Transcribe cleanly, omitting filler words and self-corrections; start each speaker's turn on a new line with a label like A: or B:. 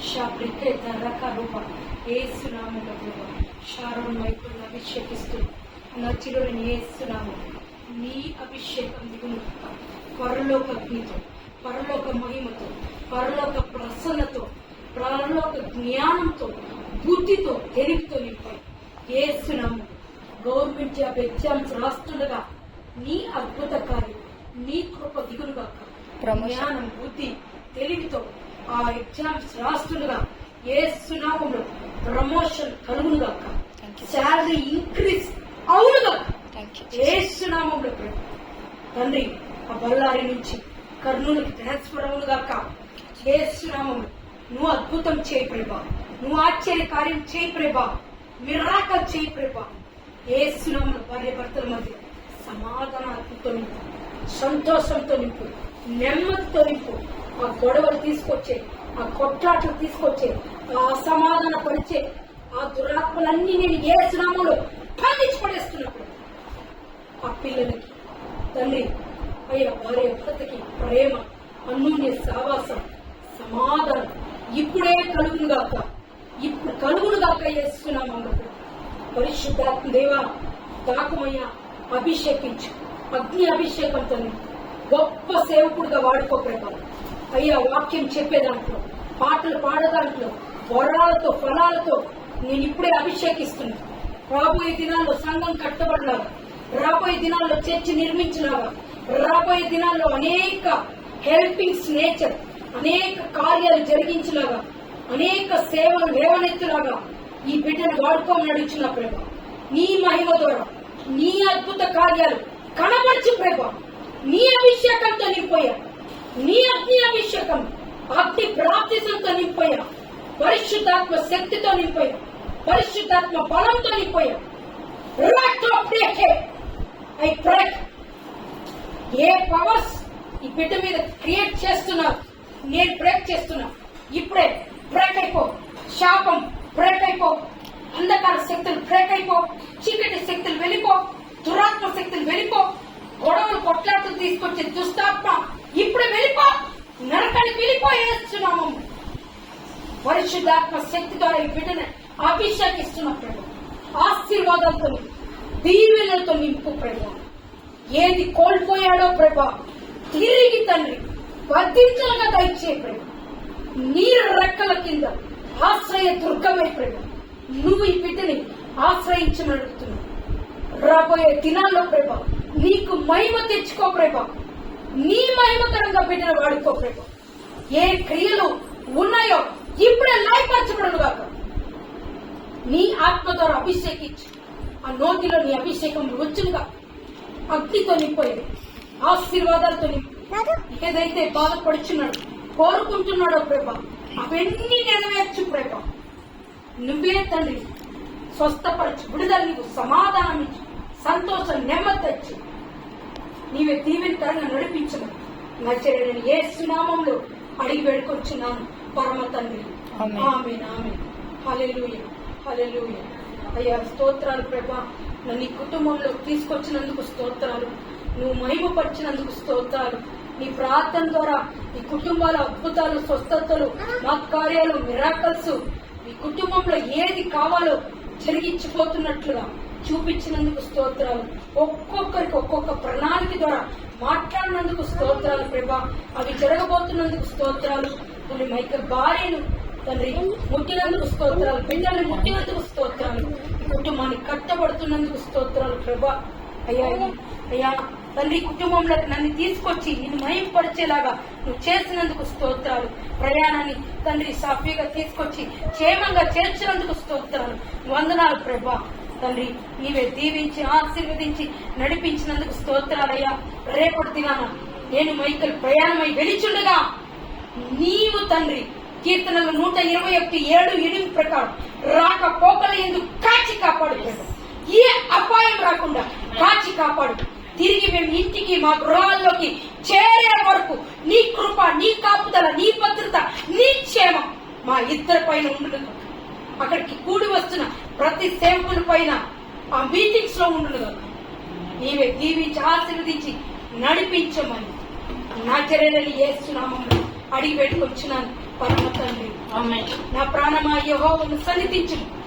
A: షాబ్రికే రక రూప ఏసునామములో ప్రభా షారోన్ మైకులను అభిషేకిస్తూ నా చిరుని ఏసునామం నీ అభిషేకం దిగును పరలోక అగ్నితో, పరలోక మహిమతో, పరలోక ప్రసన్నతో, పరలోక జ్ఞానంతో, బుద్ధితో, తెలివితో నింపాయి. ఏసునామం గవర్నమెంట్ జాబ్ ఎగ్జామ్స్ రాస్తుండగా నీ అద్భుత కార్యం, నీ కృప దిగునుగా, జ్ఞానం, బుద్ధి, తెలివితో ఆ ఎగ్జామ్స్ రాస్తుండగా ఏసునామంలో ప్రమోషన్ కలుగునుగా, శాలరీ ఇంక్రీజ్ అవునుగా ఏసునామంలో తండ్రి. ఆ బళ్ళారి నుంచి కర్నూలుకి ట్రాన్స్ఫర్ అవునుగాక ఏసునామంలో. నువ్వు అద్భుతం చేయి ప్రభా, నువ్వు ఆశ్చర్య కార్యం చేయి ప్రభా, మిరాకల్ చేయి ప్రభా. ఏసునామంలో భార్య భర్తల మధ్య సమాధానంతో నింపు, సంతోషంతో నింపు, నెమ్మదితో నింపు. ఆ గొడవలు తీసుకొచ్చే, ఆ కొట్లాటలు తీసుకొచ్చే, ఆ అసమాధాన పరిచే ఆ దురాత్మలన్నీ నేను ఏసునామంలో ఖండించి పడేస్తున్నప్పుడు ఆ పిల్లలకి తండ్రి అయ్యా భార్య భర్తకి ప్రేమ, అన్యోన్య సావాసం, సమాధానం ఇప్పుడే కలుగునుగాక, ఇప్పుడు కలుగునుగాక చేస్తున్నాము. పరిశుద్ధాత్మ దేవా దాకమయ్యా అభిషేకించు, అగ్ని అభిషేకంతో గొప్ప సేవకుడిగా వాడుకో ప్రభా. అయ్యా వాక్యం చెప్పే దాంట్లో, పాటలు పాడదాంట్లో, వరాలతో ఫలాలతో నేను ఇప్పుడే అభిషేకిస్తున్నా. రాబోయే దినాల్లో సంఘం కట్టబడినాగా, రాబోయే దినాల్లో చర్చి నిర్మించినాగా, రాబోయే దినాల్లో అనేక హెల్పింగ్స్ నేచర్, అనేక కార్యాలు జరిగించినాగా, అనేక సేవలు లేవనెత్తులాగా ఈ బిడ్డను వాడుకోమని అడుగుతున్నా ప్రభా. నీ మహిమ ద్వారా నీ అద్భుత కార్యాలు కనబరచు ప్రభా. నీ అభిషేకంతో నింపోయా, నీ అగ్ని అభిషేకం, అగ్ని ప్రాప్తిసంతో నింపోయా, పరిశుద్ధాత్మ శక్తితో నింపోయా, పరిశుద్ధాత్మ బలంతో నింపోయా. ఐ బ్రేక్ ఏ పవర్స్ ఈ బిడ్డ మీద క్రియేట్ చేస్తున్నారు, నేను బ్రేక్ చేస్తున్నా. ఇప్పుడే బ్రేక్ అయిపో, శాపం బ్రేక్ అయిపో, అంధకార శక్తులు బ్రేక్ అయిపో, చీకటి శక్తులు వెళ్ళిపో, దురాత్మ శక్తులు వెళ్ళిపో, గొడవలు కొట్లాటలు తీసుకొచ్చే దుస్తాత్మ ఇప్పుడు వెళ్ళిపో, నరకానికి వెళ్ళిపోయేస్తున్నాము. పరిశుద్ధాత్మ శక్తి ద్వారా ఈ బిడ్డను అభిషేకిస్తున్నప్పుడు ఆశీర్వాదాలతో, దీవెనలతో నింపు ప్రభా. ఏది కోల్పోయాడో ప్రభా తిరిగి తండ్రి వర్ధించలుగా దయచే ప్రభా. నీరు రెక్కల కింద ఆశ్రయ దుర్గమై ప్రభా నువ్వు ఈ బిడ్డని ఆశ్రయించమని అడుగుతున్నావు. రాబోయే దినాల్లో ప్రభా నీకు మహిమ తెచ్చుకో ప్రభా, నీ మహిమకరంగా బిడ్డను వాడుకో ప్రభా. ఏ క్రియలు ఉన్నాయో ఇప్పుడే లయపరచబడను కాక, నీ ఆత్మ ద్వారా అభిషేకించు. ఆ నోటిలో నీ అభిషేకం వచ్చునుగా, అగ్నితో నింపోయేది, ఆశీర్వాదాలతో నింపు. ఏదైతే బాధపడుచున్నాడో, కోరుకుంటున్నాడో ప్రభా అవన్నీ నెరవేర్చు ప్రభా. నువ్వే తండ్రి స్వస్థపరచు, విడుదల నీకు, సమాధానం ఇచ్చు, సంతోషం, నెమ్మది తెచ్చు. నీవే దీవెనకరంగా నడిపించను. నచ్చరేని యేసు నామములో అడిగి వేడుకొచ్చున్నాను పరమ తండ్రి. ఆమేన్, ఆమేన్. హల్లెలూయా, హల్లెలూయా. అయ్యా స్తోత్రాలు ప్రభా. నీ కుటుంబంలో తీసుకొచ్చినందుకు స్తోత్రాలు, నువ్వు మహిమపరిచినందుకు స్తోత్రాలు. నీ ప్రార్థన ద్వారా ఈ కుటుంబాల అద్భుతాలు, స్వస్థతలు, మహత్కార్యాలు, మిరాకల్స్ ఈ కుటుంబంలో ఏది కావాలో జరిగించిపోతున్నట్లుగా చూపించినందుకు స్తోత్రాలు. ఒక్కొక్కరికి ఒక్కొక్క ప్రణాళిక ద్వారా మాట్లాడినందుకు స్తోత్రాలు ప్రభా. అవి జరగబోతున్నందుకు స్తోత్రాలు. తండ్రి మైకల్ భార్యను తండ్రి ముట్టినందుకు స్తోత్రాలు, బిడ్డల్ని ముట్టినందుకు స్తోత్రాలు, కుటుంబాన్ని కట్టబడుతున్నందుకు స్తోత్రాలు ప్రభా. అయ్యా అయ్యా తండ్రి కుటుంబంలోకి నన్ను తీసుకొచ్చి నిన్ను మహింపరిచేలాగా నువ్వు చేసినందుకు స్తోత్రాలు. ప్రయాణాన్ని తండ్రి సాఫీగా తీసుకొచ్చి క్షేమంగా చేర్చినందుకు స్తోత్రాలు, వందనాలు ప్రభా. తండ్రి నీవే దీవించి ఆశీర్వదించి నడిపించినందుకు స్తోత్రాలయ్యా. రేపటి దినాన నేను మైకల్ ప్రయాణమై వెలిచుండగా నీవు తండ్రి కీర్తనలు 121:7-8 ప్రకారం రాక పోకల ఎందుకు కాచి కాపాడు, ఏ అపాయం రాకుండా కాచి కాపాడు. తిరిగి మేము ఇంటికి మా గృహాల్లోకి చేరే వరకు నీ కృప, నీ కాపుదల, నీ భద్రత, నీ క్షేమం మా ఇద్దరి పైన ఉండును. అక్కడికి కూడి వస్తున్న ప్రతి సేవకుల పైన ఆ మీటింగ్స్ లో ఉండును. నీవే దీవించి ఆశీర్వదించి నడిపించమని నజరేయుడైన యేసు నామములో అడిగి పెట్టుకొచ్చినాను పరమ తండ్రి.
B: ఆమె
A: నా ప్రాణమా యెహోవాను సన్నిధించుము.